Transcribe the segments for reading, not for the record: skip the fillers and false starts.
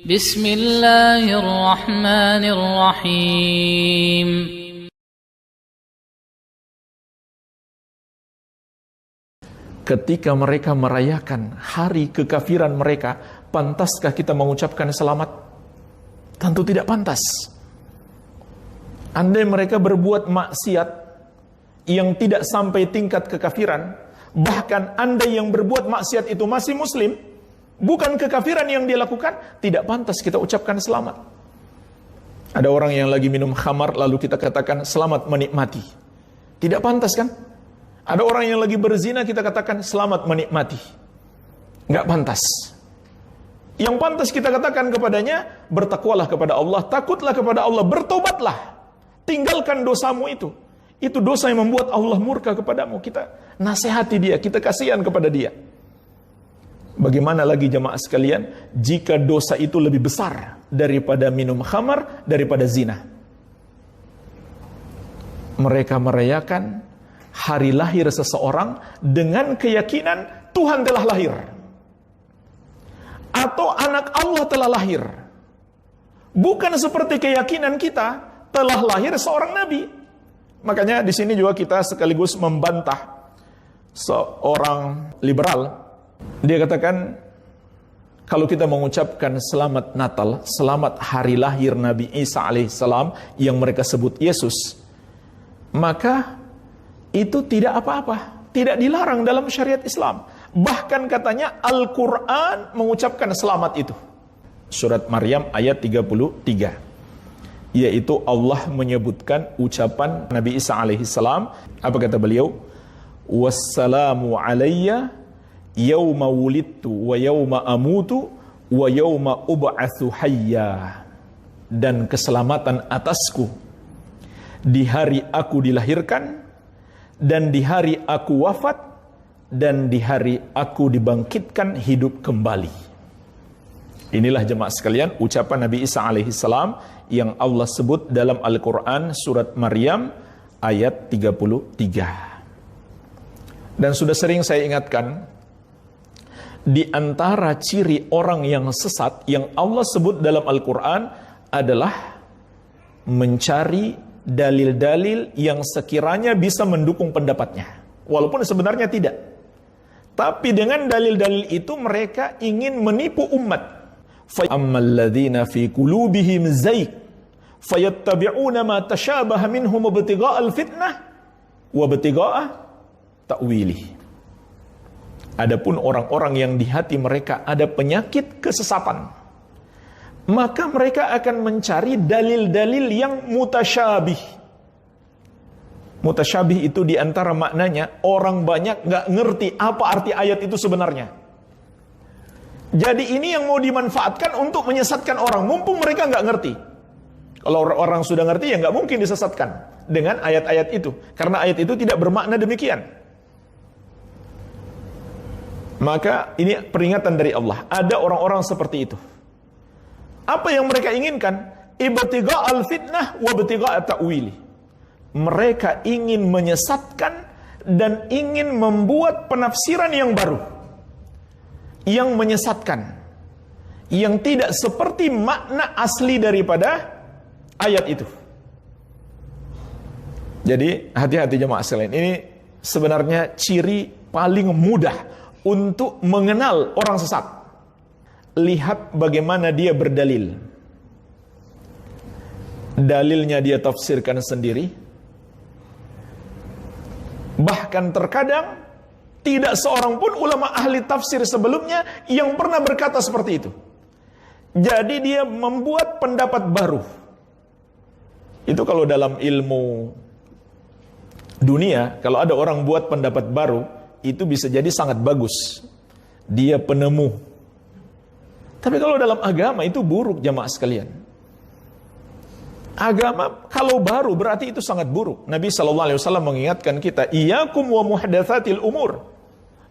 Bismillahirrahmanirrahim. Ketika mereka merayakan hari kekafiran mereka, pantaskah kita mengucapkan selamat? Tentu tidak pantas. Andai mereka berbuat maksiat yang tidak sampai tingkat kekafiran, bahkan andai yang berbuat maksiat itu masih muslim, bukan kekafiran yang dia lakukan, tidak pantas kita ucapkan selamat. Ada orang yang lagi minum khamar, lalu kita katakan selamat menikmati. Tidak pantas kan? Ada orang yang lagi berzina, kita katakan selamat menikmati. Nggak pantas. Yang pantas kita katakan kepadanya, bertakwalah kepada Allah, takutlah kepada Allah, bertobatlah, tinggalkan dosamu itu. Itu dosa yang membuat Allah murka kepadamu. Kita nasihati dia, kita kasihan kepada dia. Bagaimana lagi jamaah sekalian, jika dosa itu lebih besar daripada minum khamar, daripada zina. Mereka merayakan hari lahir seseorang dengan keyakinan Tuhan telah lahir, atau anak Allah telah lahir. Bukan seperti keyakinan kita telah lahir seorang nabi. Makanya di sini juga kita sekaligus membantah seorang liberal. Dia katakan, kalau kita mengucapkan selamat Natal, selamat hari lahir Nabi Isa alaihissalam yang mereka sebut Yesus, maka itu tidak apa-apa, tidak dilarang dalam syariat Islam. Bahkan katanya Al-Quran mengucapkan selamat itu. Surat Maryam ayat 33. Yaitu Allah menyebutkan ucapan Nabi Isa alaihissalam. Apa kata beliau? Wassalamu alayya yawma wulidtu wa yawma amutu wa yawma ub'atsu hayya. Dan keselamatan atasku di hari aku dilahirkan, dan di hari aku wafat, dan di hari aku dibangkitkan hidup kembali. Inilah jemaah sekalian ucapan Nabi Isa alaihissalam yang Allah sebut dalam Al-Quran surat Maryam ayat 33. Dan sudah sering saya ingatkan, di antara ciri orang yang sesat yang Allah sebut dalam Al-Quran adalah mencari dalil-dalil yang sekiranya bisa mendukung pendapatnya, walaupun sebenarnya tidak. Tapi dengan dalil-dalil itu mereka ingin menipu umat. فَأَمَّا الَّذِينَ فِي قُلُوبِهِمْ زَيْغٌ فَيَتَّبِعُونَ مَا تَشَابَهَ مِنْهُ ابْتِغَاءَ الْفِتْنَةِ وَابْتِغَاءَ تَأْوِيلِهِ. Adapun orang-orang yang di hati mereka ada penyakit kesesatan, maka mereka akan mencari dalil-dalil yang mutasyabih. Mutasyabih itu diantara maknanya orang banyak nggak ngerti apa arti ayat itu sebenarnya. Jadi ini yang mau dimanfaatkan untuk menyesatkan orang, mumpung mereka nggak ngerti. Kalau orang sudah ngerti ya nggak mungkin disesatkan dengan ayat-ayat itu, karena ayat itu tidak bermakna demikian. Maka ini peringatan dari Allah. Ada orang-orang seperti itu. Apa yang mereka inginkan? Ibtiga'al fitnah wa ibtiga'a ta'wili. Mereka ingin menyesatkan dan ingin membuat penafsiran yang baru, yang menyesatkan, yang tidak seperti makna asli daripada ayat itu. Jadi hati-hati jemaah sekalian. Ini sebenarnya ciri paling mudah untuk mengenal orang sesat. Lihat bagaimana dia berdalil. Dalilnya dia tafsirkan sendiri. Bahkan terkadang tidak seorang pun ulama ahli tafsir sebelumnya yang pernah berkata seperti itu. Jadi dia membuat pendapat baru. Itu kalau dalam ilmu dunia, kalau ada orang buat pendapat baru, itu bisa jadi sangat bagus. Dia penemu. Tapi kalau dalam agama itu buruk jamaah sekalian. Agama kalau baru berarti itu sangat buruk. Nabi SAW mengingatkan kita, iyyakum wa muhdatsatil umur.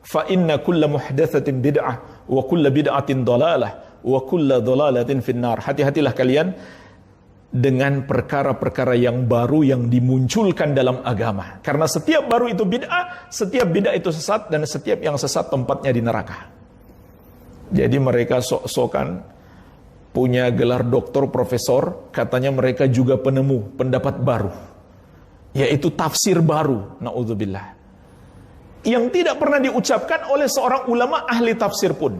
Fa inna kulla muhdatsatin bid'ah wa kulla bid'atin dhalalah wa kulla dhalalatin finnar. Hati-hatilah kalian dengan perkara-perkara yang baru yang dimunculkan dalam agama. Karena setiap baru itu bid'ah, setiap bid'ah itu sesat, dan setiap yang sesat tempatnya di neraka. Jadi mereka sok-sokan punya gelar doktor, profesor, katanya mereka juga penemu pendapat baru, yaitu tafsir baru, na'udzubillah, yang tidak pernah diucapkan oleh seorang ulama ahli tafsir pun.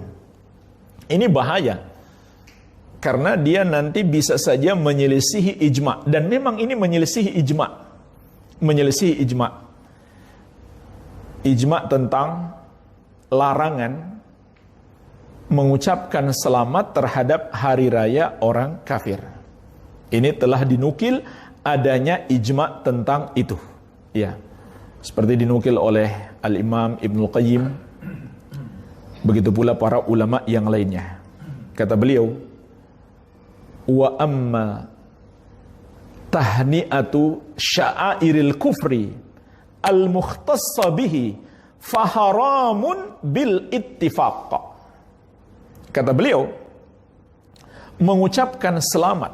Ini bahaya, karena dia nanti bisa saja menyelisihi ijma, dan memang ini menyelisihi ijma. Menyelisihi ijma. Ijma tentang larangan mengucapkan selamat terhadap hari raya orang kafir. Ini telah dinukil adanya ijma tentang itu. Ya, seperti dinukil oleh Al-Imam Ibnul Qayyim, begitu pula para ulama yang lainnya. Kata beliau, wa amma tahni'atu sya'airil kufri al-mukhtassa bihi faharamun bil ittifaq. Kata beliau, mengucapkan selamat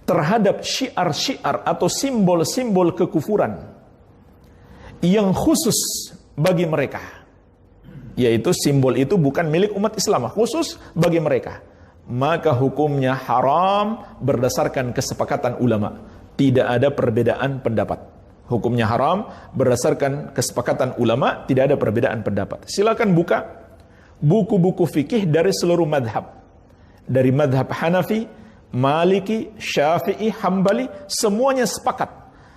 terhadap syiar-syiar atau simbol-simbol kekufuran yang khusus bagi mereka, yaitu simbol itu bukan milik umat Islam, khusus bagi mereka, maka hukumnya haram berdasarkan kesepakatan ulama. Tidak ada perbedaan pendapat. Hukumnya haram berdasarkan kesepakatan ulama, tidak ada perbedaan pendapat. Silakan buka buku-buku fikih dari seluruh madhab. Dari madhab Hanafi, Maliki, Syafi'i, Hambali, semuanya sepakat.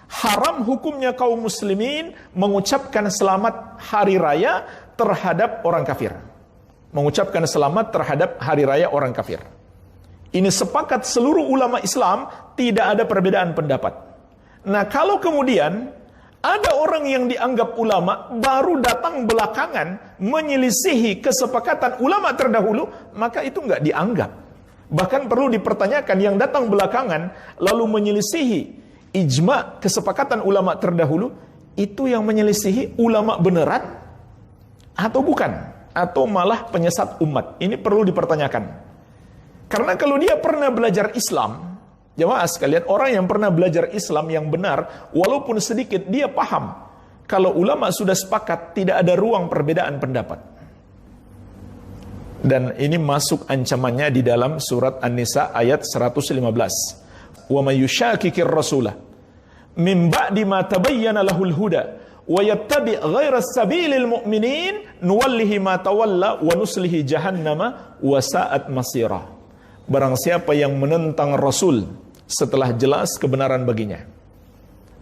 Haram hukumnya kaum muslimin mengucapkan selamat hari raya terhadap orang kafir. Mengucapkan selamat terhadap hari raya orang kafir. Ini sepakat seluruh ulama Islam, tidak ada perbedaan pendapat. Nah, kalau kemudian ada orang yang dianggap ulama baru datang belakangan menyelisihi kesepakatan ulama terdahulu, maka itu nggak dianggap. Bahkan perlu dipertanyakan, yang datang belakangan lalu menyelisihi ijma kesepakatan ulama terdahulu, itu yang menyelisihi ulama beneran atau bukan? Atau malah penyesat umat? Ini perlu dipertanyakan. Karena kalau dia pernah belajar Islam, jemaah sekalian, orang yang pernah belajar Islam yang benar, walaupun sedikit, dia paham kalau ulama sudah sepakat, tidak ada ruang perbedaan pendapat. Dan ini masuk ancamannya di dalam surat An-Nisa ayat 115. Wa may yushakikir rasulah min ba'di ma tabayyana lahul huda wa yattabi' ghaira sabilil mu'minin nuwallihi ma tawalla wa nuslihi jahannama wa sa'at masira. Barang siapa yang menentang Rasul setelah jelas kebenaran baginya.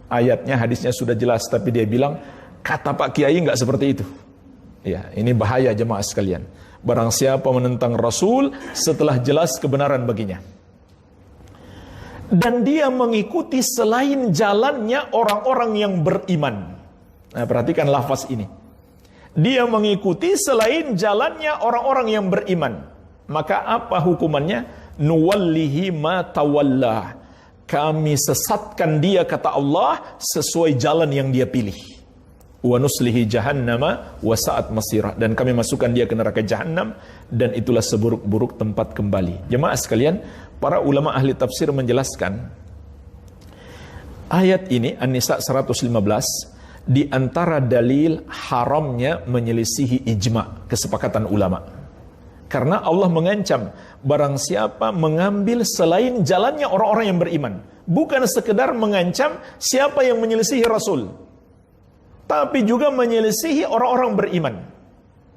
Ayatnya, hadisnya sudah jelas, tapi dia bilang, kata Pak Kiai enggak seperti itu. Ya, ini bahaya jemaah sekalian. Barang siapa menentang Rasul setelah jelas kebenaran baginya, dan dia mengikuti selain jalannya orang-orang yang beriman. Nah, perhatikan lafaz ini. Dia mengikuti selain jalannya orang-orang yang beriman. Maka apa hukumannya? Nuwallihi ma tawalla. Kami sesatkan dia, kata Allah, sesuai jalan yang dia pilih. Wa nuslihi jahannama wa sa'at masira. Dan kami masukkan dia ke neraka jahannam, dan itulah seburuk-buruk tempat kembali. Jemaah sekalian, para ulama ahli tafsir menjelaskan ayat ini, An-Nisa 115, di antara dalil haramnya menyelisihi ijma, kesepakatan ulama. Karena Allah mengancam, barang siapa mengambil selain jalannya orang-orang yang beriman. Bukan sekedar mengancam siapa yang menyelisihi Rasul, tapi juga menyelisihi orang-orang beriman.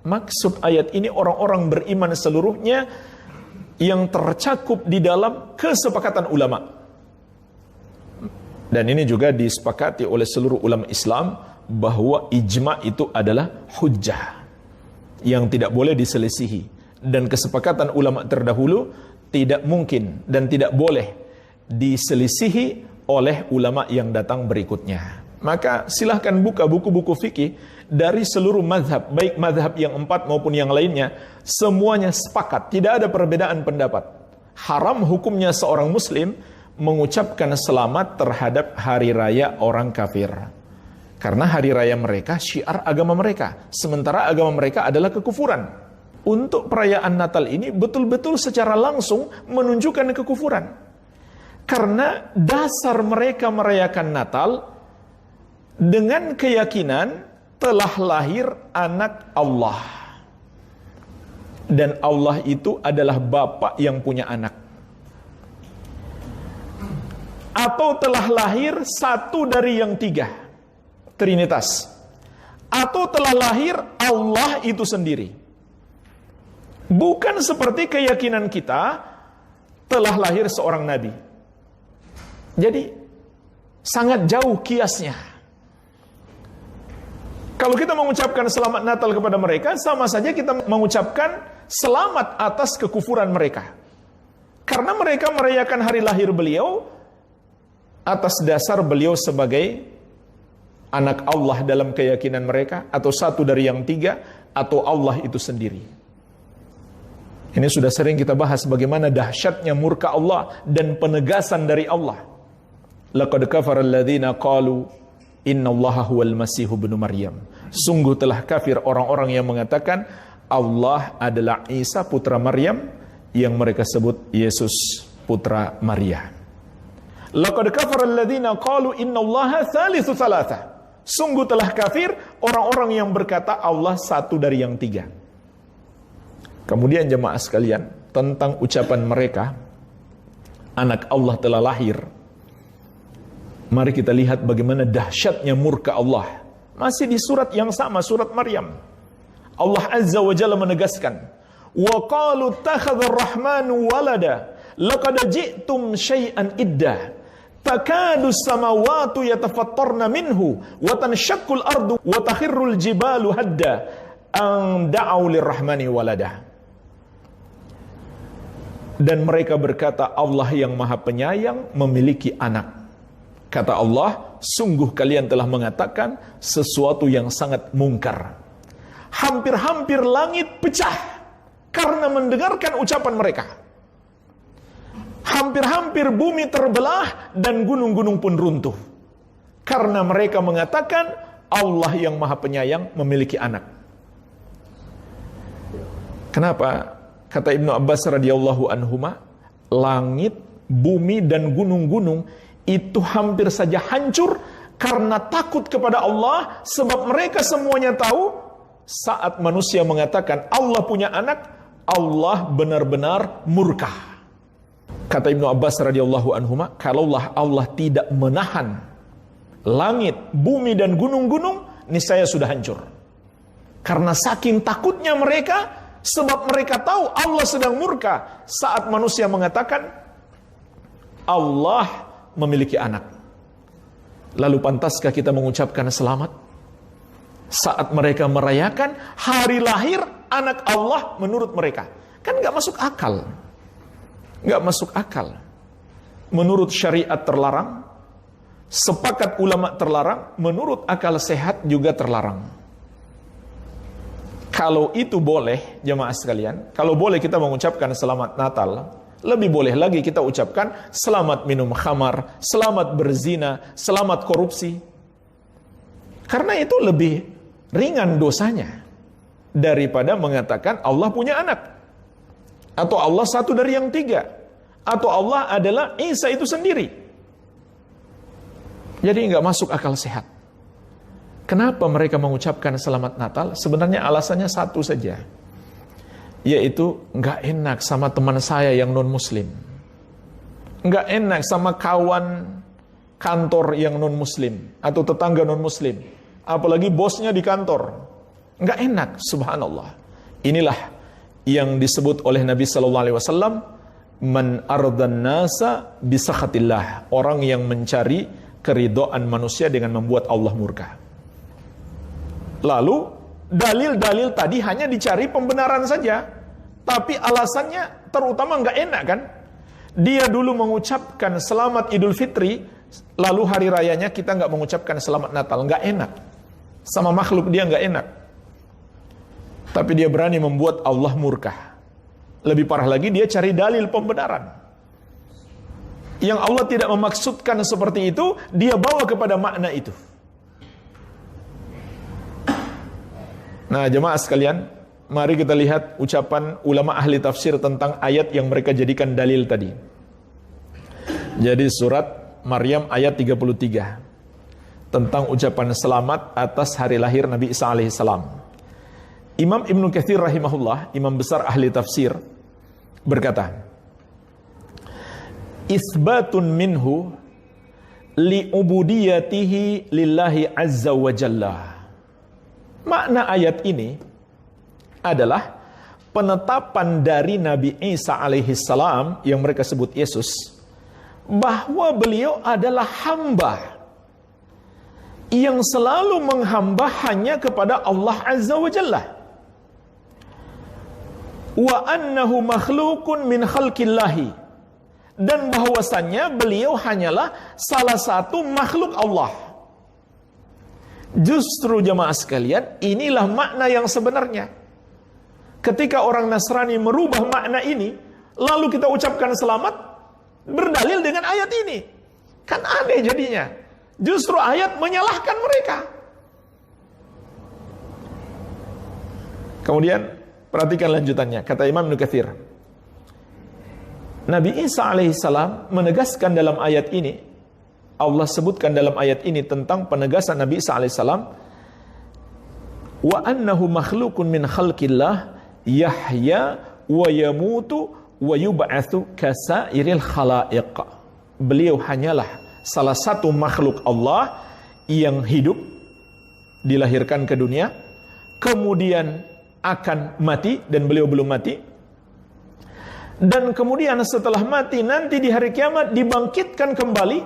Maksud ayat ini orang-orang beriman seluruhnya yang tercakup di dalam kesepakatan ulama. Dan ini juga disepakati oleh seluruh ulama Islam, bahwa ijma itu adalah hujjah yang tidak boleh diselisihi. Dan kesepakatan ulama terdahulu tidak mungkin dan tidak boleh diselisihi oleh ulama yang datang berikutnya. Maka silahkan buka buku-buku fikih dari seluruh mazhab, baik mazhab yang 4 maupun yang lainnya, semuanya sepakat, tidak ada perbedaan pendapat. Haram hukumnya seorang muslim mengucapkan selamat terhadap hari raya orang kafir. Karena hari raya mereka syiar agama mereka, sementara agama mereka adalah kekufuran. Untuk perayaan Natal ini betul-betul secara langsung menunjukkan kekufuran. Karena dasar mereka merayakan Natal dengan keyakinan telah lahir anak Allah. dan Allah itu adalah Bapa yang punya anak. Atau telah lahir satu dari yang tiga, Trinitas. Atau telah lahir Allah itu sendiri. Bukan seperti keyakinan kita telah lahir seorang nabi. Jadi sangat jauh kiasnya. Kalau kita mengucapkan selamat Natal kepada mereka, sama saja kita mengucapkan selamat atas kekufuran mereka. Karena mereka merayakan hari lahir beliau atas dasar beliau sebagai anak Allah dalam keyakinan mereka, atau satu dari yang tiga, atau Allah itu sendiri. Ini sudah sering kita bahas bagaimana dahsyatnya murka Allah dan penegasan dari Allah. Laqad kafara alladhina qalu innallaha huwal masihu ibnu Maryam. Sungguh telah kafir orang-orang yang mengatakan Allah adalah Isa putra Maryam, yang mereka sebut Yesus putra Maria. Laqad kafara alladhina qalu innallaha thalithu thalatha. Sungguh telah kafir orang-orang yang berkata Allah satu dari yang tiga. Kemudian jemaah sekalian, tentang ucapan mereka anak Allah telah lahir, mari kita lihat bagaimana dahsyatnya murka Allah. Masih di surat yang sama, surat Maryam. Allah Azza wa Jalla menegaskan, wa qalu ittakhadha ar-rahmanu walada laqad ji'tum syai'an idda takadu samawati yatafattarna minhu wa tanshaqqul ardu wa takhirrul jibalu hadda an da'u lirrahmani walada. Dan mereka berkata Allah yang maha penyayang memiliki anak. Kata Allah, sungguh kalian telah mengatakan sesuatu yang sangat mungkar. Hampir-hampir langit pecah karena mendengarkan ucapan mereka. Hampir-hampir bumi terbelah dan gunung-gunung pun runtuh. Karena mereka mengatakan Allah yang maha penyayang memiliki anak. Kenapa? Kata Ibnu Abbas radhiyallahu anhuma, langit, bumi dan gunung-gunung itu hampir saja hancur karena takut kepada Allah, sebab mereka semuanya tahu saat manusia mengatakan Allah punya anak, Allah benar-benar murka. Kata Ibnu Abbas radhiyallahu anhuma, kalaulah Allah tidak menahan langit, bumi dan gunung-gunung, niscaya sudah hancur. Karena saking takutnya mereka, sebab mereka tahu Allah sedang murka saat manusia mengatakan Allah memiliki anak. Lalu pantaskah kita mengucapkan selamat saat mereka merayakan hari lahir anak Allah menurut mereka? Kan gak masuk akal. Gak masuk akal. Menurut syariat terlarang, sepakat ulama terlarang, menurut akal sehat juga terlarang. Kalau itu boleh, jemaah sekalian, kalau boleh kita mengucapkan selamat Natal, lebih boleh lagi kita ucapkan selamat minum khamar, selamat berzina, selamat korupsi. Karena itu lebih ringan dosanya daripada mengatakan Allah punya anak, atau Allah satu dari yang tiga, atau Allah adalah Isa itu sendiri. Jadi nggak masuk akal sehat. Kenapa mereka mengucapkan selamat Natal? Sebenarnya alasannya satu saja, yaitu nggak enak sama teman saya yang non muslim, nggak enak sama kawan kantor yang non muslim atau tetangga non muslim, apalagi bosnya di kantor, nggak enak. Subhanallah. Inilah yang disebut oleh Nabi Sallallahu Alaihi Wasallam, man ardan nasa bisakhatillah, orang yang mencari keridhaan manusia dengan membuat Allah murka. Lalu dalil-dalil tadi hanya dicari pembenaran saja, tapi alasannya terutama nggak enak kan? Dia dulu mengucapkan selamat Idul Fitri, lalu hari rayanya kita nggak mengucapkan selamat Natal, nggak enak. Sama makhluk dia nggak enak. Tapi dia berani membuat Allah murka. Lebih parah lagi, dia cari dalil pembenaran. Yang Allah tidak memaksudkan seperti itu, dia bawa kepada makna itu. Nah, jemaah sekalian, mari kita lihat ucapan ulama ahli tafsir tentang ayat yang mereka jadikan dalil tadi. Jadi surat Maryam ayat 33 tentang ucapan selamat atas hari lahir Nabi Isa alaihissalam. Imam Ibnu Katsir rahimahullah, imam besar ahli tafsir, berkata, isbatun minhu li'ubudiyatihi lillahi azza wa jalla. Makna ayat ini adalah penetapan dari Nabi Isa alaihi salam yang mereka sebut Yesus, bahwa beliau adalah hamba yang selalu menghamba hanya kepada Allah azza wa jalla. Wa annahu makhlukun min khalqillahi, dan bahwasannya beliau hanyalah salah satu makhluk Allah. Justru jemaah sekalian, inilah makna yang sebenarnya. Ketika orang Nasrani merubah makna ini, lalu kita ucapkan selamat berdalil dengan ayat ini, kan aneh jadinya. Justru ayat menyalahkan mereka. Kemudian perhatikan lanjutannya, kata Imam Ibnu Katsir. Nabi Isa alaihissalam menegaskan dalam ayat ini, Allah sebutkan dalam ayat ini tentang penegasan Nabi Isa alaihissalam, wa annahu makhlukun min khalqillah yahya wa yamutu wa yub'atsu kasairil khalaiq. Beliau hanyalah salah satu makhluk Allah yang hidup, dilahirkan ke dunia, kemudian akan mati, dan beliau belum mati, dan kemudian setelah mati nanti di hari kiamat dibangkitkan kembali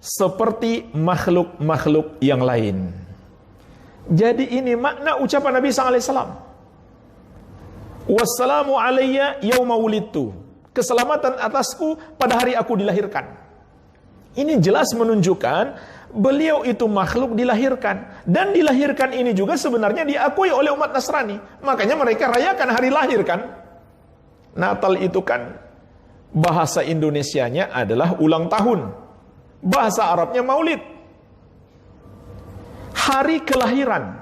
seperti makhluk-makhluk yang lain. Jadi ini makna ucapan Nabi SAW. Wassalamu alayya yauma wulidtu, keselamatan atasku pada hari aku dilahirkan. Ini jelas menunjukkan beliau itu makhluk dilahirkan, dan dilahirkan ini juga sebenarnya diakui oleh umat Nasrani. Makanya mereka rayakan hari lahir kan. Natal itu kan bahasa Indonesianya adalah ulang tahun, bahasa Arabnya maulid, hari kelahiran.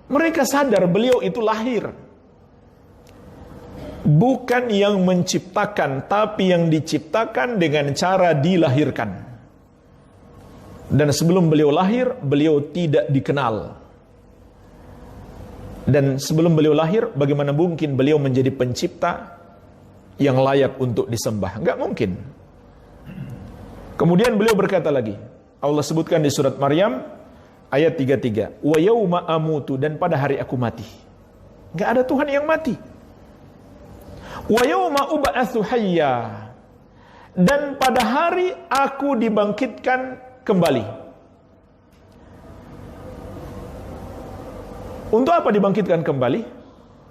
Mereka sadar beliau itu lahir, bukan yang menciptakan, tapi yang diciptakan dengan cara dilahirkan. Dan sebelum beliau lahir, beliau tidak dikenal. Dan sebelum beliau lahir, bagaimana mungkin beliau menjadi pencipta yang layak untuk disembah? Enggak mungkin. Kemudian beliau berkata lagi, Allah sebutkan di surat Maryam ayat 33, wa yauma amutu, dan pada hari aku mati. Enggak ada Tuhan yang mati. Wa yauma ub'atsu hayya, dan pada hari aku dibangkitkan kembali. Untuk apa dibangkitkan kembali?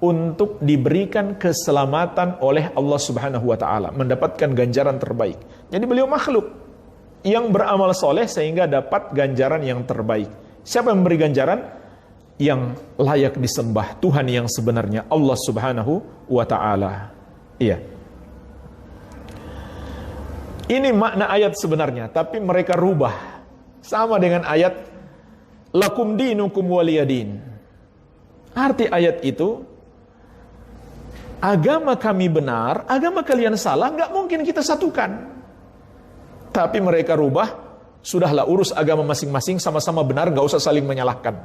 Untuk diberikan keselamatan oleh Allah Subhanahu wa taala, mendapatkan ganjaran terbaik. Jadi beliau makhluk yang beramal soleh sehingga dapat ganjaran yang terbaik. Siapa yang memberi ganjaran? Yang layak disembah, Tuhan yang sebenarnya, Allah Subhanahu wa taala. Iya. Ini makna ayat sebenarnya, tapi mereka rubah. Sama dengan ayat lakum dinukum waliyadin. Arti ayat itu, agama kami benar, agama kalian salah, nggak mungkin kita satukan. Tapi mereka rubah, sudahlah urus agama masing-masing, sama-sama benar, nggak usah saling menyalahkan.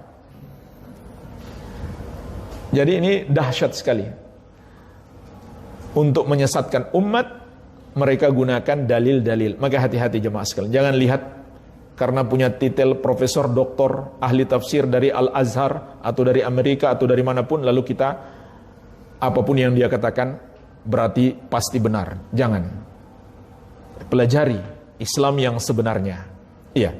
Jadi ini dahsyat sekali. Untuk menyesatkan umat, mereka gunakan dalil-dalil. Maka hati-hati jemaah sekalian, jangan lihat karena punya titel profesor, doktor, ahli tafsir dari Al-Azhar atau dari Amerika atau dari manapun, lalu kita apapun yang dia katakan berarti pasti benar. Jangan. Pelajari Islam yang sebenarnya. Iya.